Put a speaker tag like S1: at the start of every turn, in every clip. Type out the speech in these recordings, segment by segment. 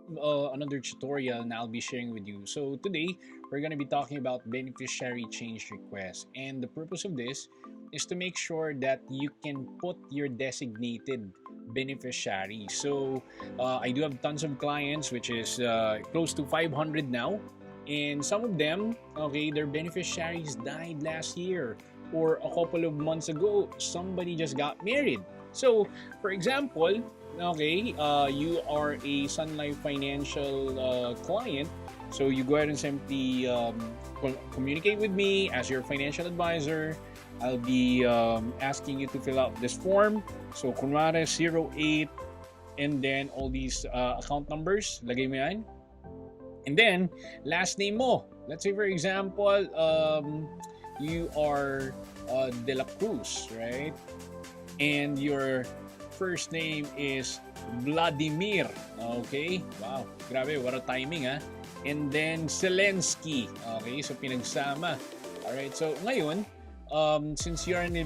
S1: another tutorial na I'll be sharing with you. So today we're gonna be talking about beneficiary change request, and the purpose of this is to make sure that you can put your designated beneficiary. So I do have tons of clients, which is close to 500 now, and some of them, okay, their beneficiaries died last year or a couple of months ago. Somebody just got married. So, for example, okay, you are a Sun Life Financial client, so you go ahead and simply communicate with me as your financial advisor. I'll be asking you to fill out this form. So, kunwari 08, and then all these account numbers, lagay mo yan. And then, last name mo. Let's say, for example, you are De La Cruz, right? And your first name is Vladimir. Okay? Wow, grabe, what a timing, ha? And then Zelensky. Okay, so pinagsama. Alright, so ngayon, since you're an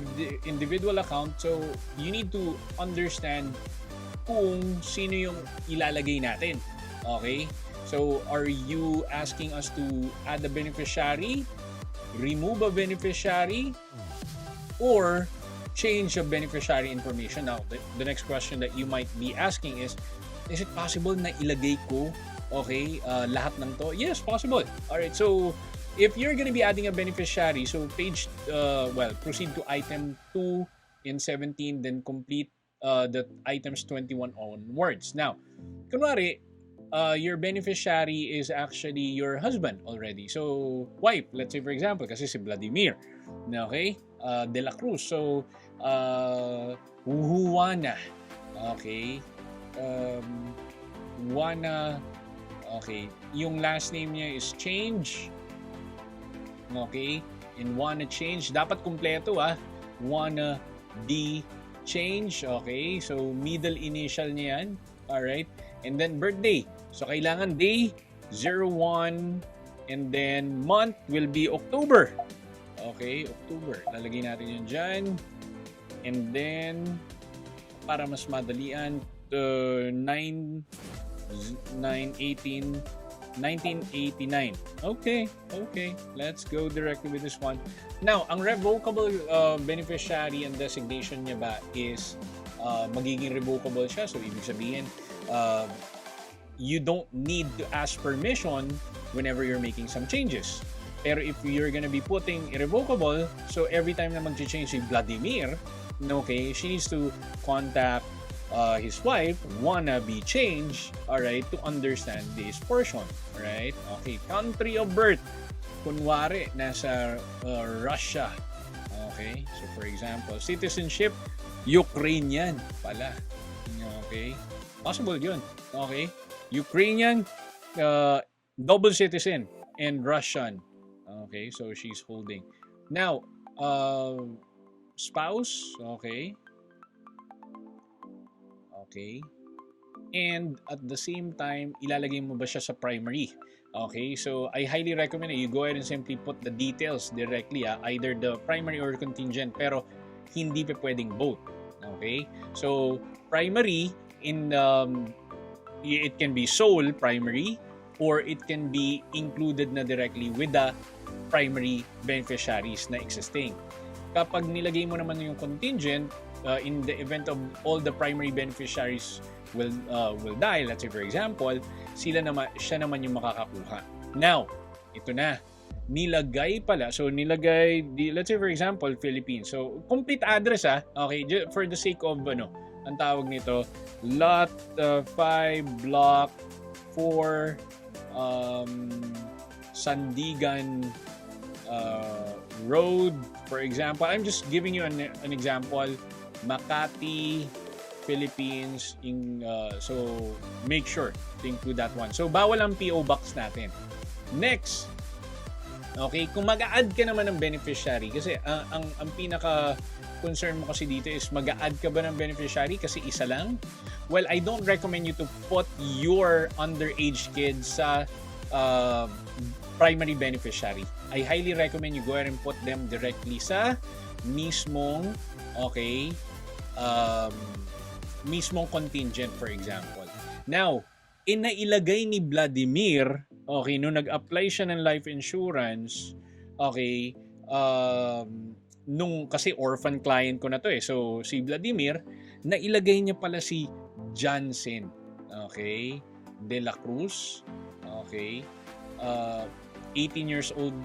S1: individual account, so you need to understand kung sino yung ilalagay natin. Okay? So, are you asking us to add a beneficiary, remove a beneficiary, or change of beneficiary information? Now, the next question that you might be asking is it possible na ilagay ko, okay, lahat ng to? Yes, possible. Alright, so if you're gonna be adding a beneficiary, so proceed to item 2 in 17, then complete the items 21 onwards. Now, kunwari, your beneficiary is actually your husband already. So, wife, let's say for example, kasi si Vladimir, okay, De La Cruz. So, Juana, okay, Juana, okay, yung last name niya is Change, okay, and Wanna Change, dapat kumpleto Wanna be Change, okay, so middle initial niya yan, alright, and then birthday, so kailangan day 01, and then month will be October, okay, October, lalagay natin yun dyan, and then para mas madalian, 9/18 1989. Okay, let's go directly with this one. Now, ang revocable beneficiary and designation niya ba is magiging revocable siya. So, ibig sabihin, you don't need to ask permission whenever you're making some changes. Pero if you're gonna be putting irrevocable, so every time na mag-change si Vladimir, okay, she needs to contact his wife, Wanna be changed, alright, to understand this portion, alright? Okay, country of birth, kunwari, nasa Russia, okay? So, for example, citizenship, Ukrainian pala, okay? Possible yun, okay? Ukrainian, double citizen, and Russian, okay? So, she's holding. Now, spouse, okay? Okay? And at the same time, ilalagay mo ba siya sa primary? Okay, so I highly recommend that you go ahead and simply put the details directly, either the primary or contingent, pero hindi pa pwedeng both. Okay, so primary it can be sole primary, or it can be included na directly with the primary beneficiaries na existing. Kapag nilagay mo naman yung contingent, in the event of all the primary beneficiaries will die, let's say for example, siya naman yung makakakuha. Now, ito na, nilagay pala, so nilagay, let's say for example, Philippines. So, complete address okay, for the sake of, ang tawag nito, lot 5, block 4, Sandigan Road, for example. I'm just giving you an example. Makati, Philippines, so make sure to include that one. So bawal ang PO box natin. Next, okay, kung mag-a-add ka naman ng beneficiary, kasi ang pinaka concern mo kasi dito is mag-a-add ka ba ng beneficiary kasi isa lang? Well, I don't recommend you to put your underage kids sa primary beneficiary. I highly recommend you go ahead and put them directly sa mismong, mismong contingent, for example. Now, nailagay ni Vladimir, okay, nung nag-apply siya ng life insurance, okay, nung kasi orphan client ko na to eh. So, si Vladimir, nailagay niya pala si Johnson, okay, De La Cruz, okay, 18 years old,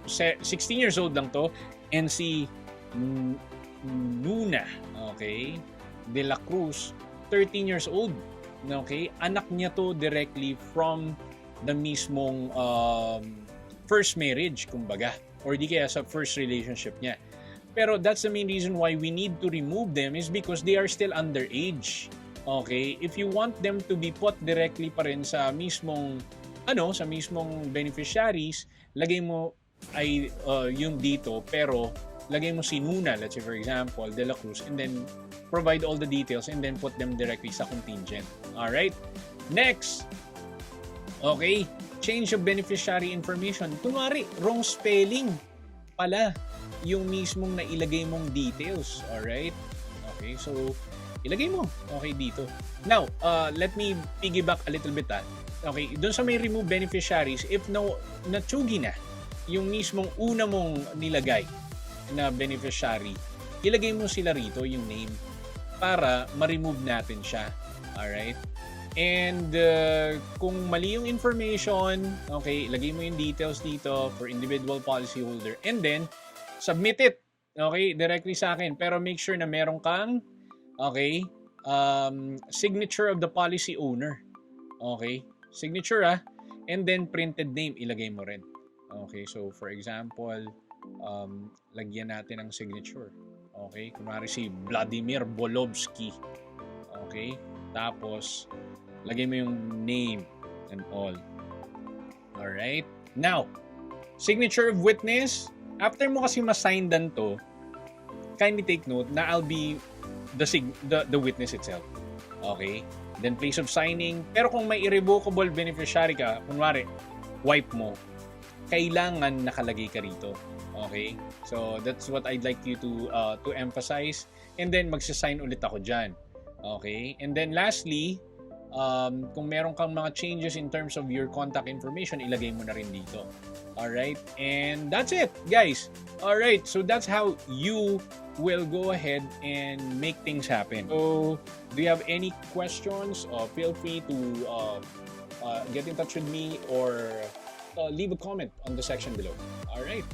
S1: 16 years old lang to, and si Luna, okay, De La Cruz, 13 years old. Okay? Anak niya to directly from the mismong first marriage, kumbaga. Or di kaya sa first relationship niya. Pero that's the main reason why we need to remove them is because they are still underage. Okay? If you want them to be put directly pa rin sa mismong sa mismong beneficiaries, lagay mo ay yung dito, pero lagay mo si Nuna, let's say for example, De La Cruz, and then provide all the details and then put them directly sa contingent. Alright? Next. Okay. Change of beneficiary information. Kunwari, wrong spelling pala yung mismong nailagay mong details. Alright? Okay. So, ilagay mo. Okay, dito. Now, let me piggyback a little bit. Okay. Doon sa may remove beneficiaries, if natsugi na yung mismong una mong nilagay na beneficiary, ilagay mo sila rito, yung name, para ma-remove natin siya. Alright? And kung mali yung information, okay, ilagay mo yung details dito for individual policyholder and then submit it, okay, directly sa akin. Pero make sure na meron kang, okay, signature of the policy owner. Okay? Signature and then printed name, ilagay mo rin. Okay, so for example, lagyan natin ang signature. Okay, kunwari si Vladimir Bolovsky. Okay, tapos lagay mo yung name and all. Alright, now signature of witness. After mo kasi ma-sign dan to, kindly take note na I'll be the witness itself. Okay, then place of signing. Pero kung may irrevocable beneficiary ka, kunwari wipe mo, kailangan nakalagay ka rito. Okay? So, that's what I'd like you to emphasize. And then, magsasign ulit ako dyan. Okay? And then, lastly, kung meron kang mga changes in terms of your contact information, ilagay mo na rin dito. Alright? And that's it, guys. Alright, so that's how you will go ahead and make things happen. So, do you have any questions? Feel free to get in touch with me or leave a comment on the section below. Alright?